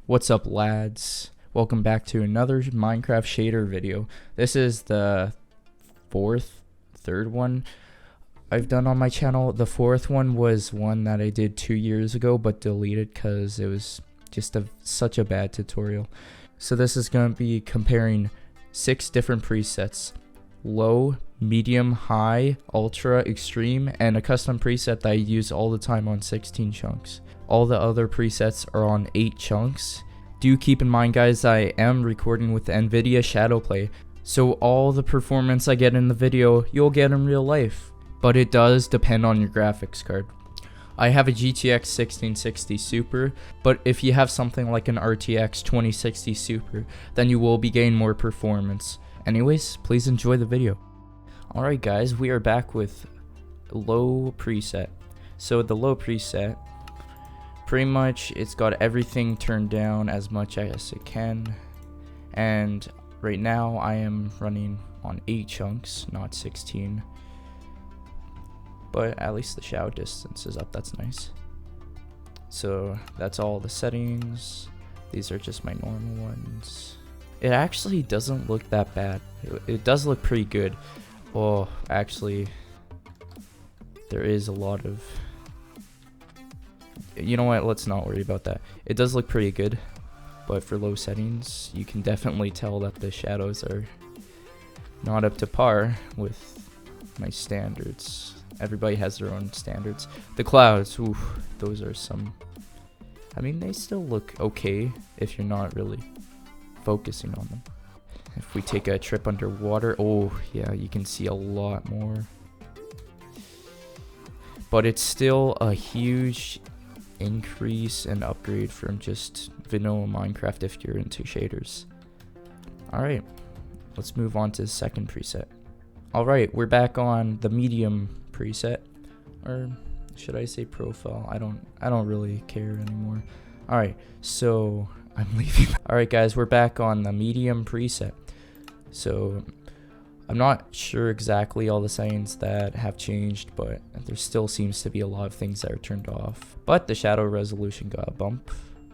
What's up, lads? Welcome back to another Minecraft shader video. This is the third one I've done on my channel. The fourth one was one that I did 2 years ago but deleted because it was just such a bad tutorial. So this is going to be comparing 6 different presets: low, medium, high, ultra, extreme, and a custom preset that I use all the time on 16 chunks. All the other presets are on 8 chunks. Do keep in mind, guys, I am recording with NVIDIA Shadowplay, so all the performance I get in the video, you'll get in real life. But it does depend on your graphics card. I have a GTX 1660 Super, but if you have something like an RTX 2060 Super, then you will be getting more performance. Anyways, please enjoy the video. Alright guys, we are back with low preset. So the low preset, pretty much it's got everything turned down as much as it can, and right now I am running on 8 chunks, not 16, but at least the shadow distance is up. That's nice. So that's all the settings. These are just my normal ones. It actually doesn't look that bad. It does look pretty good. Oh, actually there is a lot of, you know what, let's not worry about that. It does look pretty good, but for low settings, you can definitely tell that the shadows are not up to par with my standards. Everybody has their own standards. The clouds, oof, those are some, I mean, they still look okay if you're not really focusing on them. If we take a trip underwater, oh yeah, you can see a lot more. But it's still a huge increase and upgrade from just vanilla Minecraft if you're into shaders. Alright, let's move on to the second preset. Alright, we're back on the medium preset, or should I say profile? I don't really care anymore. Alright, so I'm leaving. Alright guys, we're back on the medium preset. So I'm not sure exactly all the settings that have changed, but there still seems to be a lot of things that are turned off. But the shadow resolution got a bump.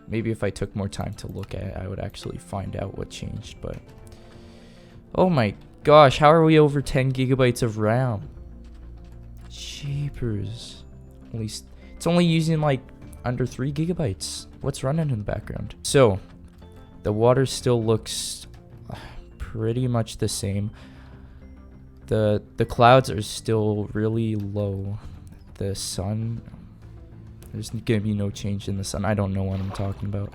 Maybe if I took more time to look at it, I would actually find out what changed. But oh my gosh, how are we over 10 gigabytes of RAM? Jeepers. At least it's only using like under 3 gigabytes. What's running in the background? So the water still looks pretty much the same. The clouds are still really low. The sun, there's gonna be no change in the sun. I don't know what I'm talking about.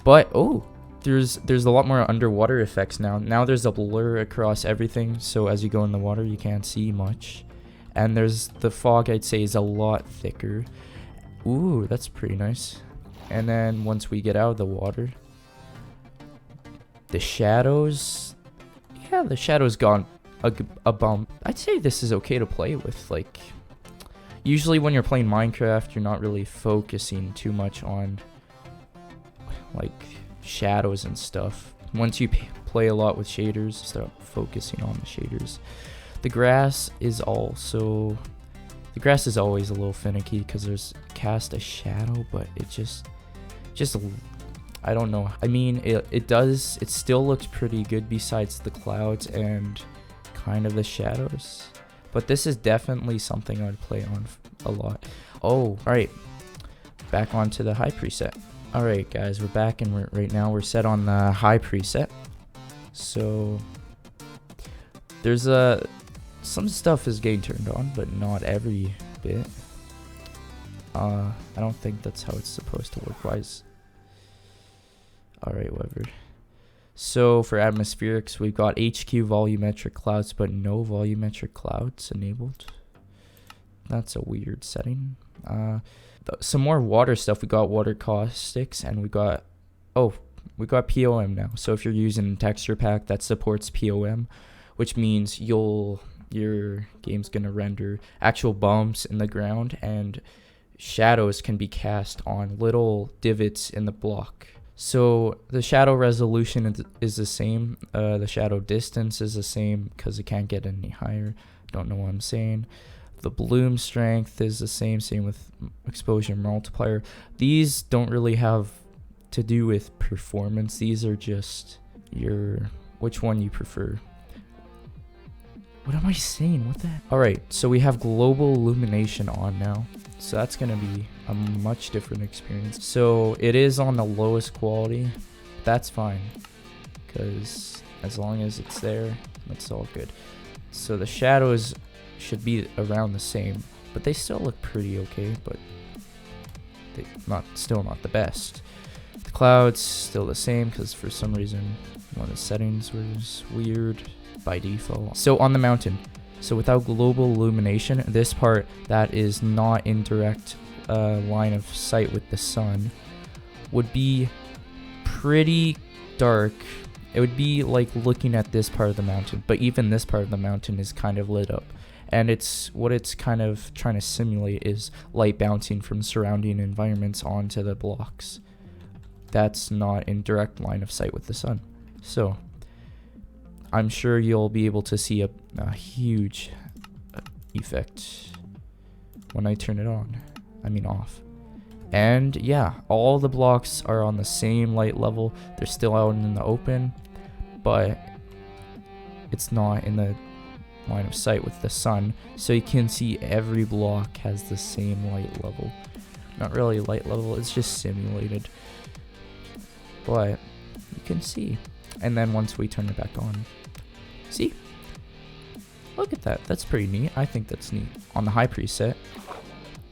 But oh, there's a lot more underwater effects now. Now there's a blur across everything, so as you go in the water you can't see much. And there's the fog, I'd say, is a lot thicker. Ooh, that's pretty nice. And then once we get out of the water, the shadows, yeah, the shadows gone a bump. I'd say this is okay to play with. Like, usually when you're playing Minecraft, you're not really focusing too much on like shadows and stuff. Once you play a lot with shaders, start focusing on the shaders. The grass is always a little finicky because there's cast a shadow, but it just I don't know. I mean, it still looks pretty good besides the clouds and kind of the shadows, but this is definitely something I'd play on a lot. Oh, alright, back onto the high preset. Alright guys, we're back, and right now we're set on the high preset. So there's some stuff is getting turned on, but not every bit. I don't think that's how it's supposed to work. Wise. Alright, whatever. So for atmospherics, we've got HQ volumetric clouds, but no volumetric clouds enabled. That's a weird setting. Some more water stuff. We got water caustics, and we got POM now. So if you're using a texture pack that supports POM, which means your game's gonna render actual bumps in the ground, and shadows can be cast on little divots in the block. So the shadow resolution is the same. The shadow distance is the same because it can't get any higher. Don't know what I'm saying. The bloom strength is the same with exposure multiplier. These don't really have to do with performance. These are just which one you prefer. What am I saying? What the heck? Alright, so we have global illumination on now. So that's going to be a much different experience. So it is on the lowest quality. That's fine. Because as long as it's there, it's all good. So the shadows should be around the same. But they still look pretty okay. But still not the best. The clouds still the same because for some reason one of the settings was weird by default. So on the mountain, so without global illumination, this part that is not in direct line of sight with the sun would be pretty dark. It would be like looking at this part of the mountain, but even this part of the mountain is kind of lit up. And what it's kind of trying to simulate is light bouncing from surrounding environments onto the blocks. That's not in direct line of sight with the sun. So I'm sure you'll be able to see a huge effect when I turn it on. I mean off. And yeah, all the blocks are on the same light level. They're still out in the open, but it's not in the line of sight with the sun. So you can see every block has the same light level. Not really light level, it's just simulated. But you can see. And then once we turn it back on, see? Look at that. That's pretty neat. I think that's neat. On the high preset,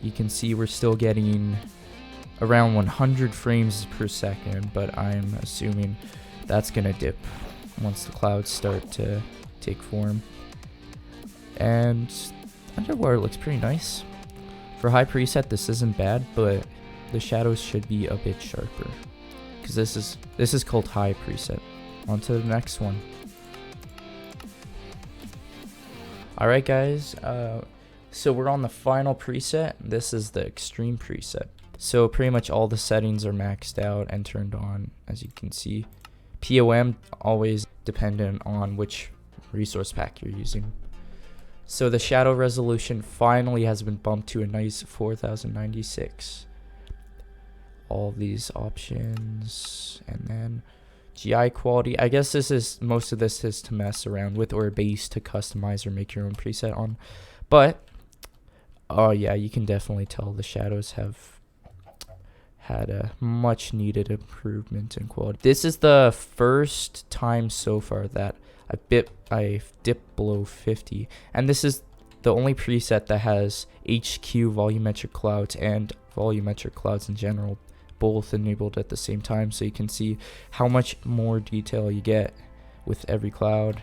you can see we're still getting around 100 frames per second, but I'm assuming that's going to dip once the clouds start to take form. And underwater looks pretty nice. For high preset, this isn't bad, but the shadows should be a bit sharper. Because this is called high preset. On to the next one. Alright guys, so we're on the final preset. This is the extreme preset. So pretty much all the settings are maxed out and turned on, as you can see. POM always dependent on which resource pack you're using. So the shadow resolution finally has been bumped to a nice 4096. All of these options, and then GI quality. I guess most of this is to mess around with, or a base to customize or make your own preset on. But oh yeah, you can definitely tell the shadows have had a much needed improvement in quality. This is the first time so far that I've dipped below 50, and this is the only preset that has HQ volumetric clouds and volumetric clouds in general both enabled at the same time, so you can see how much more detail you get with every cloud.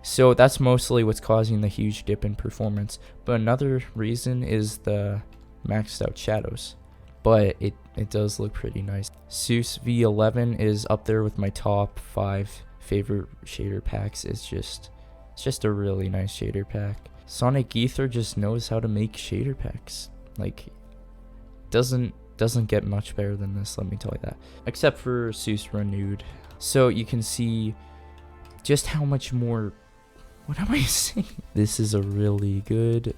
So that's mostly what's causing the huge dip in performance, but another reason is the maxed out shadows. But it does look pretty nice. Seus v11 is up there with my top 5 favorite shader packs. It's just a really nice shader pack. Sonic Ether just knows how to make shader packs. Like, doesn't get much better than this, let me tell you that. Except for Seus Renewed. So you can see just how much more. What am I saying? This is a really good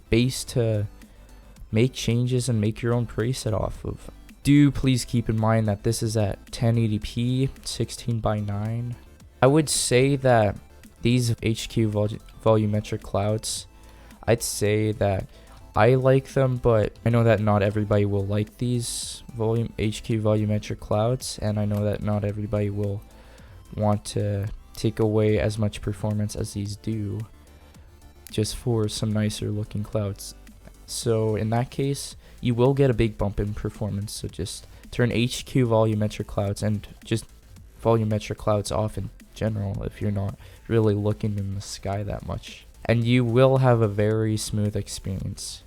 base to make changes and make your own preset off of. Do please keep in mind that this is at 1080p 16:9. I would say that these HQ volumetric clouds, I'd say that I like them, but I know that not everybody will like these HQ volumetric clouds, and I know that not everybody will want to take away as much performance as these do just for some nicer looking clouds. So in that case, you will get a big bump in performance. So just turn HQ volumetric clouds and just volumetric clouds off in general if you're not really looking in the sky that much, and you will have a very smooth experience.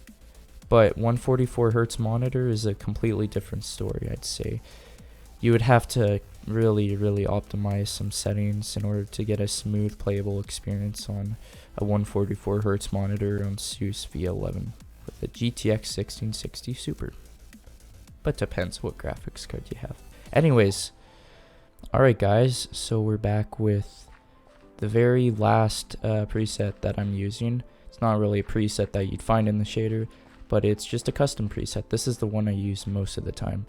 But 144 Hz monitor is a completely different story. I'd say you would have to really optimize some settings in order to get a smooth playable experience on a 144 Hz monitor on Seus v11 with a GTX 1660 Super. But depends what graphics card you have. Anyways, alright guys, so we're back with the very last preset that I'm using. It's not really a preset that you'd find in the shader, but it's just a custom preset. This is the one I use most of the time.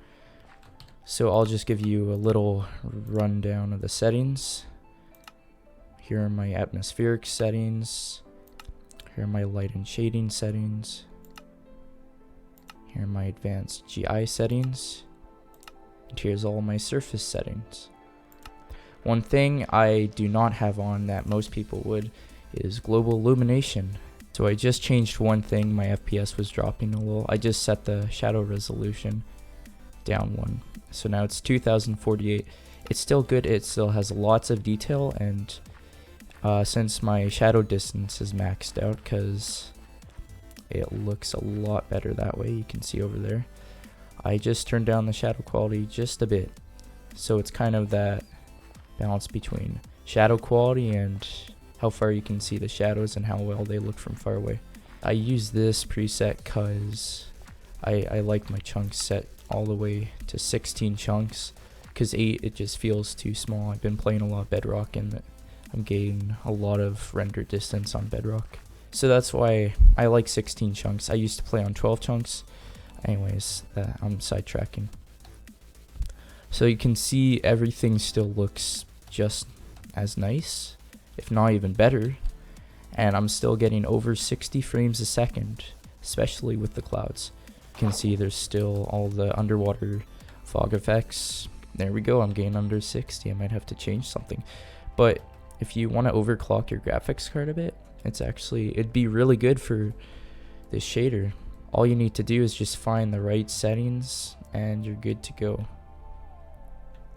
So I'll just give you a little rundown of the settings. Here are my atmospheric settings. Here are my light and shading settings. Here are my advanced GI settings. And here's all my surface settings. One thing I do not have on that most people would is global illumination. So I just changed one thing. My FPS was dropping a little. I just set the shadow resolution down one. So now it's 2048. It's still good. It still has lots of detail, and since my shadow distance is maxed out, because it looks a lot better that way, you can see over there, I just turned down the shadow quality just a bit. So it's kind of that balance between shadow quality and how far you can see the shadows and how well they look from far away. I use this preset because I like my chunks set all the way to 16 chunks, because 8 it just feels too small. I've been playing a lot of Bedrock and I'm getting a lot of render distance on Bedrock, so that's why I like 16 chunks. I used to play on 12 chunks. Anyways, I'm sidetracking. So you can see everything still looks just as nice, if not even better, and I'm still getting over 60 frames a second, especially with the clouds. You can see there's still all the underwater fog effects. There we go, I'm getting under 60. I might have to change something. But if you want to overclock your graphics card a bit, it'd be really good for this shader. All you need to do is just find the right settings and you're good to go.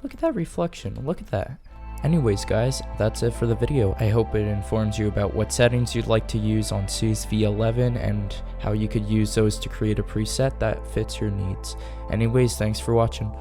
Look at that reflection, look at that. Anyways guys, that's it for the video. I hope it informs you about what settings you'd like to use on Seus v11 and how you could use those to create a preset that fits your needs. Anyways, thanks for watching.